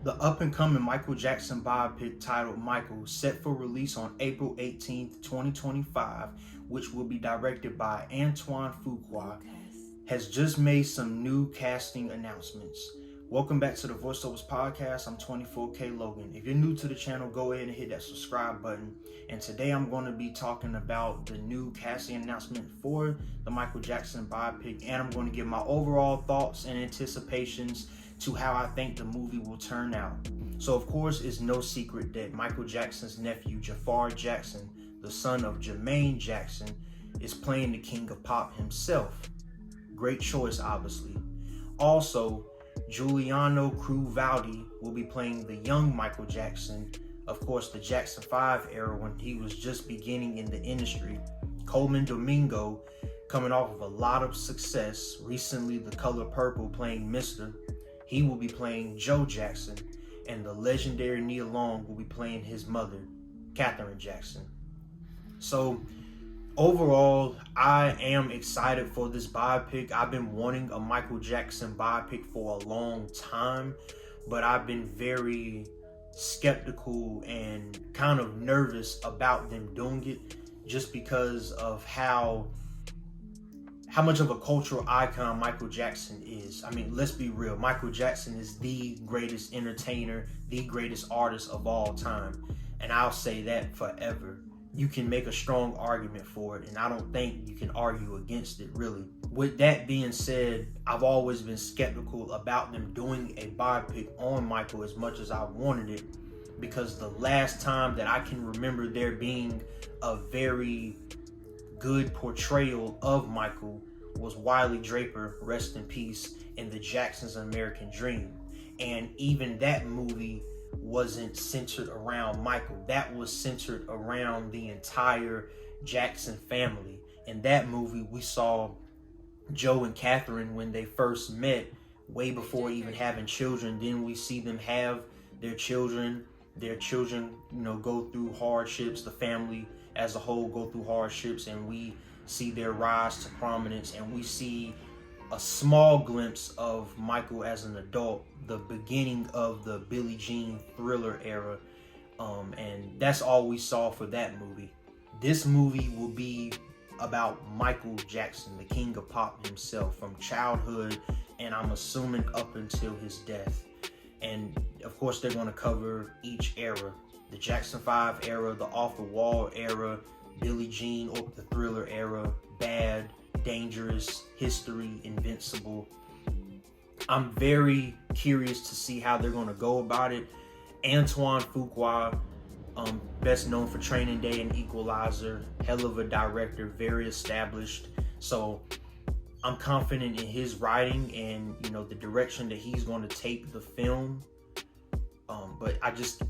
The up-and-coming Michael Jackson biopic titled Michael, set for release on April 18th, 2025, which will be directed by Antoine Fuqua, has just made some new casting announcements. Welcome back to the Voiceovers Podcast. I'm 24K Logan. If you're new to the channel, go ahead and hit that subscribe button. And today I'm going to be talking about the new casting announcement for the Michael Jackson biopic, and I'm going to give my overall thoughts and anticipations to how I think the movie will turn out. So of course, it's no secret that Michael Jackson's nephew, Jafar Jackson, the son of Jermaine Jackson, is playing the King of Pop himself. Great choice, obviously. Also, Giuliano Cruz-Valdi will be playing the young Michael Jackson, of course the Jackson 5 era when he was just beginning in the industry. Coleman Domingo, coming off of a lot of success, recently The Color Purple playing Mr., he will be playing Joe Jackson, and the legendary Nia Long will be playing his mother, Katherine Jackson. So overall, I am excited for this biopic. I've been wanting a Michael Jackson biopic for a long time, but I've been very skeptical and kind of nervous about them doing it just because of how much of a cultural icon Michael Jackson is. I mean, let's be real. Michael Jackson is the greatest entertainer, the greatest artist of all time. And I'll say that forever. You can make a strong argument for it, and I don't think you can argue against it, really. With that being said, I've always been skeptical about them doing a biopic on Michael as much as I wanted it, because the last time that I can remember there being a very good portrayal of Michael was Wiley Draper, rest in peace, in The Jackson's American Dream. And even that movie wasn't centered around Michael. That was centered around the entire Jackson family. In that movie, we saw Joe and Catherine when they first met, way before even having children. Then we see them have their children. Their children, go through hardships. The family as a whole go through hardships, and we see their rise to prominence, and we see a small glimpse of Michael as an adult, the beginning of the Billie Jean Thriller era, and that's all we saw for that movie. This movie will be about Michael Jackson, the King of Pop himself, from childhood, and I'm assuming up until his death. And of course, they're going to cover each era: the Jackson 5 era, the Off the Wall era, Billie Jean or the Thriller era, Bad, Dangerous, History, Invincible. I'm very curious to see how they're going to go about it. Antoine Fuqua, best known for Training Day and Equalizer, hell of a director, very established. So I'm confident in his writing and the direction that he's going to take the film. But I just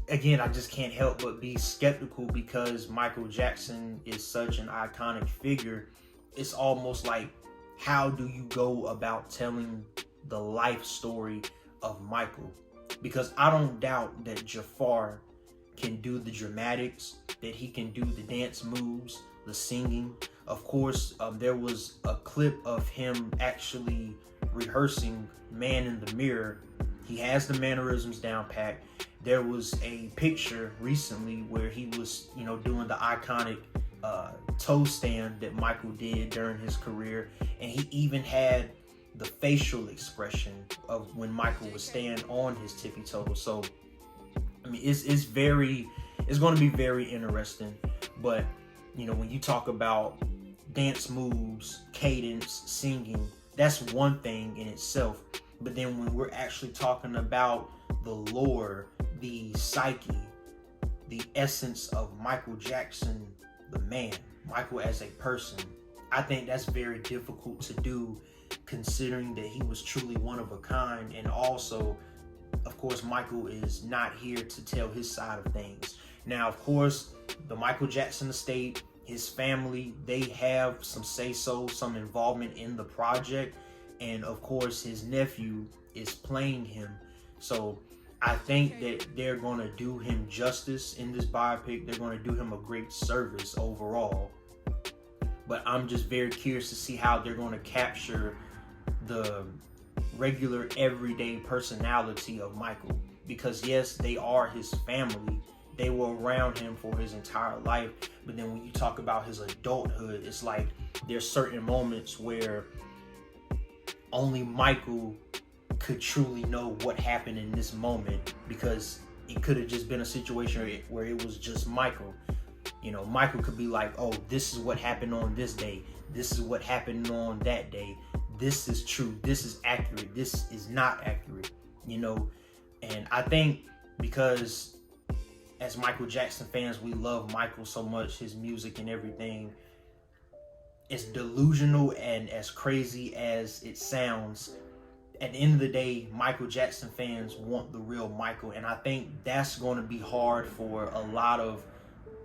can't help but be skeptical, because Michael Jackson is such an iconic figure. It's almost like, how do you go about telling the life story of Michael? Because I don't doubt that Jafar can do the dramatics, that he can do the dance moves, the singing. Of course, there was a clip of him actually rehearsing Man in the Mirror. He has the mannerisms down pat. There was a picture recently where he was, doing the iconic toe stand that Michael did during his career. And he even had the facial expression of when Michael would stand on his tippy toes. So, I mean, it's going to be very interesting. But, when you talk about dance moves, cadence, singing, that's one thing in itself. But then when we're actually talking about the lore, the psyche, the essence of Michael Jackson, the man, Michael as a person, I think that's very difficult to do, considering that he was truly one of a kind. And also, of course, Michael is not here to tell his side of things. Now, of course, the Michael Jackson estate, his family, they have some say-so, some involvement in the project. And of course, his nephew is playing him. So I think that they're going to do him justice in this biopic. They're going to do him a great service overall. But I'm just very curious to see how they're going to capture the regular, everyday personality of Michael. because yes, they are his family. They were around him for his entire life. But then when you talk about his adulthood, it's like there's certain moments where only Michael could truly know what happened in this moment, because it could have just been a situation where it was just Michael. You know, Michael could be like, oh, this is what happened on this day. This is what happened on that day. This is true. This is accurate. This is not accurate, you know? And I think because as Michael Jackson fans, we love Michael so much, his music and everything. It's delusional, and as crazy as it sounds, at the end of the day, Michael Jackson fans want the real Michael. And I think that's going to be hard for a lot of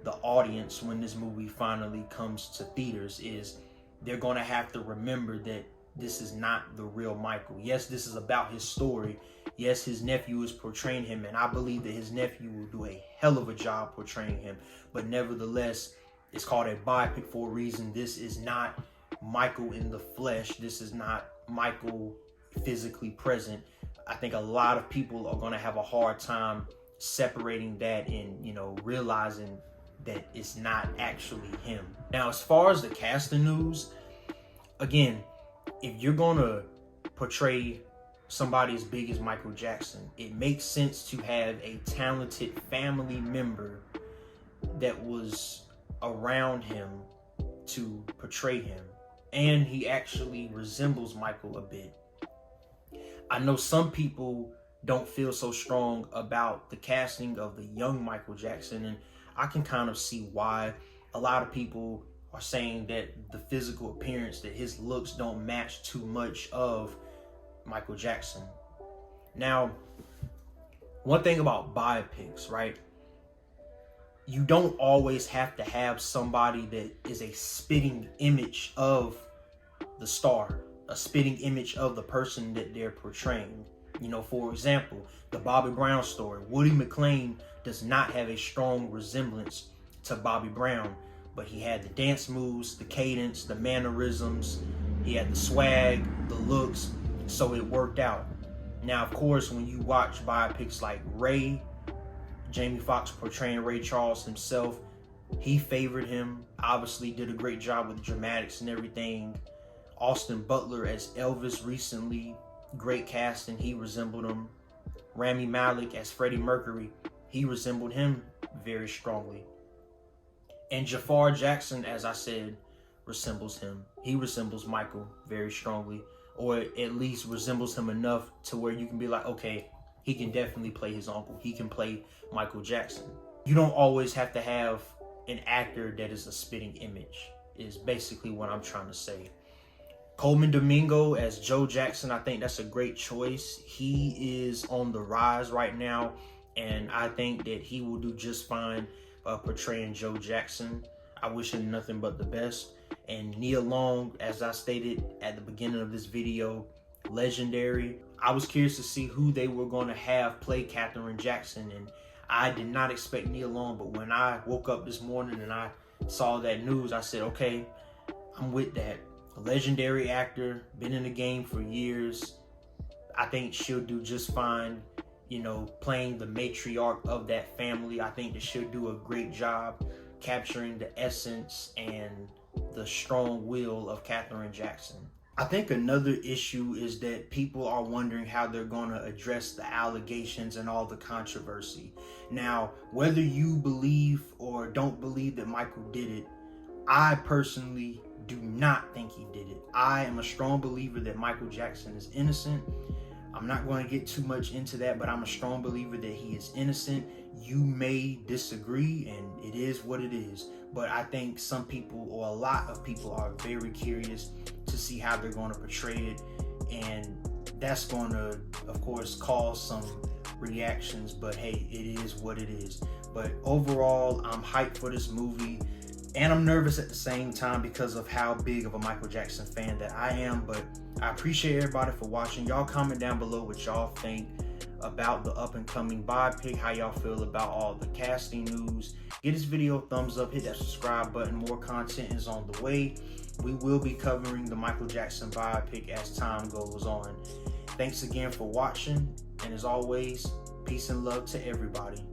the audience when this movie finally comes to theaters, is they're going to have to remember that this is not the real Michael. Yes, this is about his story. Yes, his nephew is portraying him, and I believe that his nephew will do a hell of a job portraying him. But nevertheless, it's called a biopic for a reason. This is not Michael in the flesh. This is not Michael physically present. I think a lot of people are going to have a hard time separating that and, you know, realizing that it's not actually him. Now, as far as the casting news, again, if you're going to portray somebody as big as Michael Jackson, it makes sense to have a talented family member that was around him to portray him. And he actually resembles Michael a bit. I know some people don't feel so strong about the casting of the young Michael Jackson, and I can kind of see why. A lot of people are saying that the physical appearance, that his looks don't match too much of Michael Jackson. Now, one thing about biopics, right? You don't always have to have somebody that is a spitting image of the star, a spitting image of the person that they're portraying. You know, for example, the Bobby Brown story. Woody McClain does not have a strong resemblance to Bobby Brown, but he had the dance moves, the cadence, the mannerisms, he had the swag, the looks, so it worked out. Now, of course, when you watch biopics like Ray, Jamie Foxx portraying Ray Charles himself, he favored him, obviously did a great job with the dramatics and everything. Austin Butler as Elvis recently, great casting, he resembled him. Rami Malek as Freddie Mercury, he resembled him very strongly. And Jafar Jackson, as I said, resembles him. He resembles Michael very strongly, or at least resembles him enough to where you can be like, okay, he can definitely play his uncle. He can play Michael Jackson. You don't always have to have an actor that is a spitting image, is basically what I'm trying to say. Coleman Domingo as Joe Jackson, I think that's a great choice. He is on the rise right now, and I think that he will do just fine portraying Joe Jackson. I wish him nothing but the best. And Nia Long, as I stated at the beginning of this video, legendary. I was curious to see who they were going to have play Katherine Jackson, and I did not expect Nia Long, but when I woke up this morning and I saw that news, I said, okay, I'm with that. A legendary actor, been in the game for years. I think she'll do just fine, you know, playing the matriarch of that family. I think that she'll do a great job capturing the essence and the strong will of Katherine Jackson. I think another issue is that people are wondering how they're going to address the allegations and all the controversy. Now, whether you believe or don't believe that Michael did it, I personally do not think he did it. I am a strong believer that Michael Jackson is innocent. I'm not going to get too much into that, but I'm a strong believer that he is innocent. You may disagree, and it is what it is. But I think some people, or a lot of people, are very curious to see how they're going to portray it. And that's going to, of course, cause some reactions. But hey, it is what it is. But overall, I'm hyped for this movie. And I'm nervous at the same time because of how big of a Michael Jackson fan that I am. But I appreciate everybody for watching. Y'all comment down below what y'all think about the up and coming biopic, how y'all feel about all the casting news. Give this video a thumbs up, hit that subscribe button. More content is on the way. We will be covering the Michael Jackson biopic as time goes on. Thanks again for watching, and as always, Peace and love to everybody.